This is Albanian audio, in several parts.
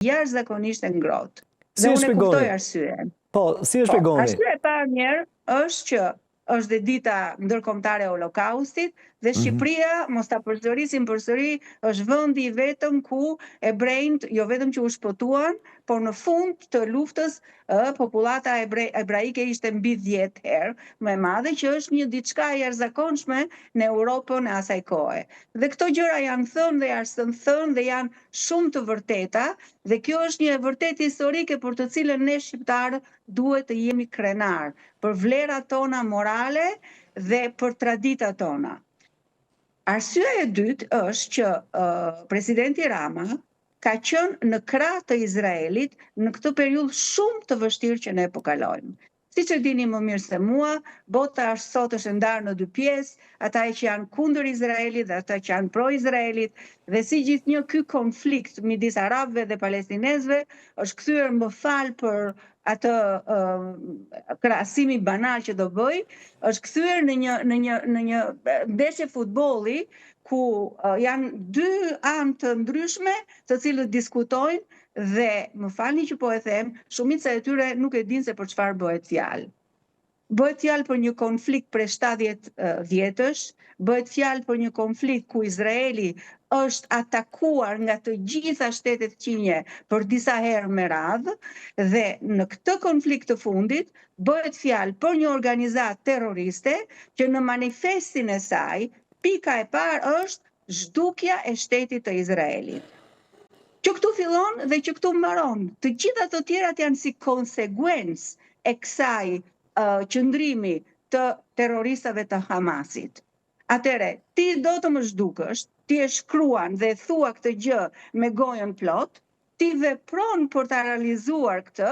jashtëzakonisht e ngrohtë. Si Dhe e unë e shpjegoni? kuptoj arsyeën. Po, si e shpjegoni? Arsyeja e parë mirë është që është dhe dita ndërkombëtare e Holokaustit dhe Shqipëria, mos ta përsërisim përsëri, është vendi i vetëm ku ebrejt jo vetëm që u shpëtuan, por në fund të luftës popullata ebraike ishte mbi 10 herë më e madhe, që është një diçka e jashtëzakonshme në Europën e asaj kohe. Dhe këto gjëra janë thënë dhe janë thënë dhe janë shumë të vërteta, dhe kjo është një vërtetë historike për të cilën ne shqiptarët duhet të jemi krenar për vlerat tona morale dhe për traditat tona. Arsyeja e dytë është që presidenti Rama ka qenë në krah të Izraelit në këtë periudhë shumë të vështirë që ne po kalojmë. Siç e dini më mirë se mua, bota sot është ndarë në dy pjesë, ata që janë kundër Izraelit dhe ata që janë pro-Izraelit, dhe si gjithnjë ky konflikt midis arabëve dhe palestinezëve është kthyer, më fal për atë krahasimi banal që do bëj, është kthyer në një ndeshje futbolli ku janë dy anë të ndryshme të cilët diskutojnë dhe, më falni që po e them, shumica e tyre nuk e dinë se për çfarë bëhet fjalë. Bëhet fjalë për një konflikt prej 70 vjetësh, bëhet fjalë për një konflikt ku Izraeli është atakuar nga të gjitha shtetet qinje për disa herë me radhë, dhe në këtë konflikt të fundit bëhet fjalë për një organizatë terroriste që në manifestin e saj, pika e parë është zhdukja e shtetit të Izraelit. Që këtu fillon dhe që këtu mbaron. Të gjitha të tjerat janë si konsekuencë e kësaj qëndrimi të terroristave të Hamasit. Atëre, ti do të më zhdukësh, ti e shkruan dhe thua këtë gjë me gojën plot, ti vepron për ta realizuar këtë,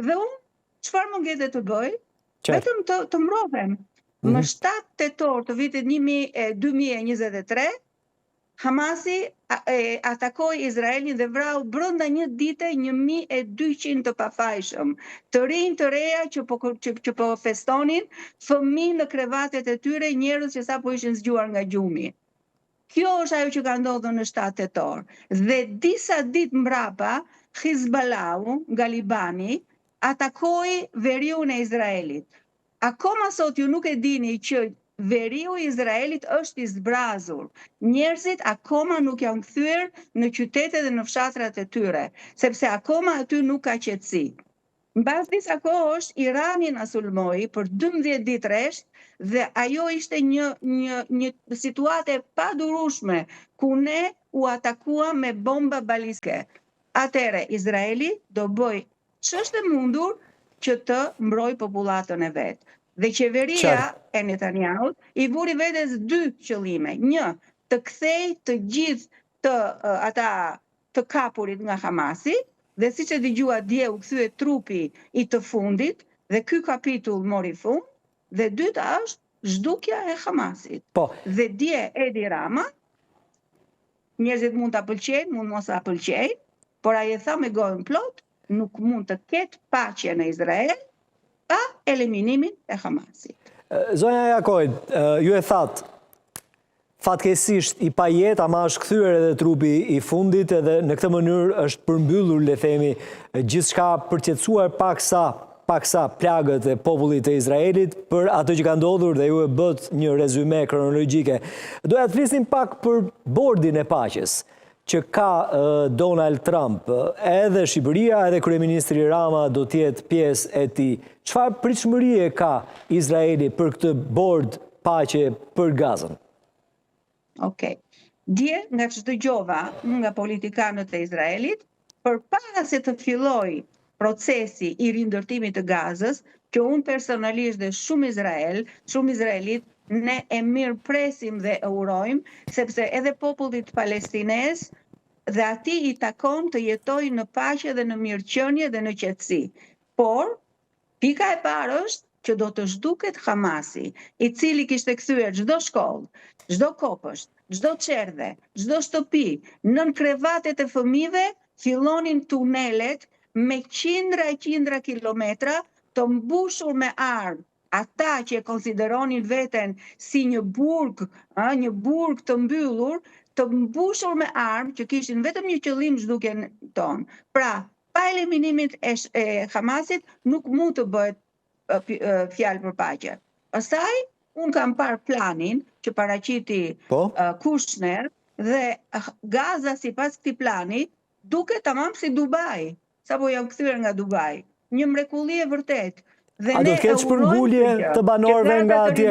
dhe unë çfarë munget të bëj? Vetëm të mbrohem. Më 7 tetor të vitit 2023, Hamasi atakoi Izraelin dhe vrau brenda një dite 1200 të pafajshëm, të rinj të reja që po festonin, fëmijë në krevatet e tyre, njerëz që sapo ishin zgjuar nga gjumi. Kjo është ajo që ka ndodhur në 7 tetor. Dhe disa ditë mbrapa, Hizballahu nga Libani atakoi veriun e Izraelit. Akoma sot ju nuk e dini që veriu i Izraelit është i zbrazur. Njerëzit akoma nuk janë kthyer në qytetet dhe në fshatrat e tyre, sepse akoma aty nuk ka qetësi. Mbas disa kohësh, Irani na sulmoi për 12 ditë rresht, dhe ajo ishte një situatë e padurueshme ku ne u atakuam me bomba balistike. Atëre, Izraeli do bëj ç'është e mundur që të mbrojë popullatën e vet. Dhe qeveria e Netanyahut i vuri vetes 2 qëllime. 1, të kthej të gjithë të kapurit nga Hamasi, dhe siç e dëgjua dje u kthye trupi i të fundit, dhe ky kapitull mori fund, dhe dyta është zhdukja e Hamasit. Dhe dje Edi Rama, njerëzit mund ta pëlqejnë, mund mos ta pëlqejnë, por ai e tha me gojën plot, nuk mund të ketë paqe në Izrael pa eliminimin e Hamasit. Zonja Jakoj, ju e thatë, fatkesisht i pajet, ama është kthyer edhe trupi i fundit, edhe në këtë mënyrë është përmbyllur, le themi, gjithçka përqetësuar paksa plagët e popullit të Izraelit për atë që ka ndodhur, dhe ju e bët një rezume kronologjike. Doja të flisnim pak për bordin e paqes që ka Donald Trump. Edhe Shqipëria, edhe kryeministri Rama do t'jetë pjesë e tij. Çfarë pritshmërie ka Izraeli për këtë bord paqe për Gazën? Okej. Dje nga ç'dëgjova nga politikanët e Izraelit, përpara se të fillojë procesi i rindërtimit të Gazës, që unë personalisht dhe shumë izraelit, ne e mirëpresim dhe e urojmë, sepse edhe popullit palestinez dhe atij i takon të jetojë në paqe dhe në mirëqenie dhe në qetësi. Por pika e parë është që do të zhduket Hamasi, i cili kishte kthyer çdo shkollë, çdo kopësht, çdo çerdhe, çdo shtëpi, nën krevatet e fëmijëve fillonin tunelet me qindra kilometra të mbushur me armë. Ata që e konsideronin veten si një burg të mbyllur, të mbushur me armë që kishin vetëm një qëllim zhdukjen tonë. Pra, pa eliminimin e Hamasit nuk mund të bëhet fjalë për paqe. Pastaj, unë kam parë planin që paraqiti Kushner dhe Gaza sipas këtij plani duket tamam si Dubai, sapo janë kthyer nga Dubai. Një mrekulli e vërtet. A do të ketë shpërngulje të banorëve nga atje?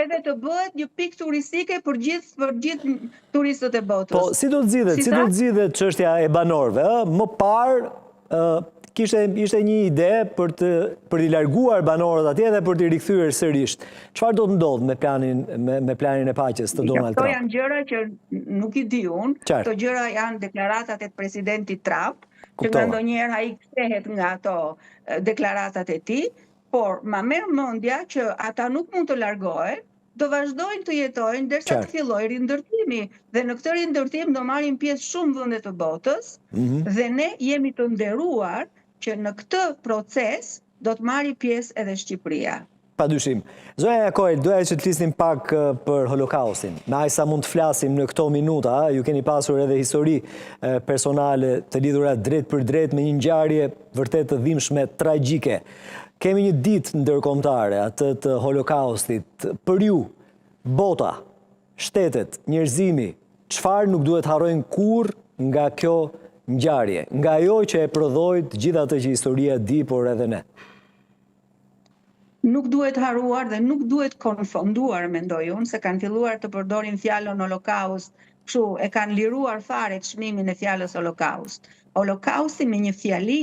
Edhe të bëhet një pikë turistike për gjithë turistët e botës. Po, si do të zgjidhet çështja e banorëve? Më parë ishte një ide për t'i larguar banorët atje dhe për t'i rikthyer sërish. Çfarë do të ndodhë me planin e paqes të Donald Trump? Këto janë gjëra që nuk i di unë. Këto gjëra janë deklaratat e presidentit Trump, që nga ndonjëherë ai kthehet nga ato deklaratat e tij, por ma merr mendja që ata nuk mund të largohen, do vazhdojnë të jetojnë derisa të fillojë rindërtimi. Dhe në këtë rindërtim do marrin pjesë shumë vende të botës, dhe ne jemi të nderuar që në këtë proces do të marrë pjesë edhe Shqipëria. Padyshim. Zonja Jakoj, doja që të flisnim pak për Holokaustin. Me aq sa mund të flasim në këto minuta, ju keni pasur edhe histori personale të lidhura drejt për drejt me një ngjarje vërtet të dhimbshme, tragjike. Kemi një ditë ndërkombëtare, atë të Holokaustit. Për ju, bota, shtetet, njerëzimi, çfarë nuk duhet harrojnë kurrë nga kjo ngjarje, nga ajo që e prodhoi të gjithë atë që historia di, por edhe ne? Nuk duhet haruar dhe nuk duhet konfonduar, mendoj unë, se kanë filluar të përdorin fjalën Holokaust, kështu e kanë liruar fare çmimin e fjalës Holokaust. Holokausti me një fjali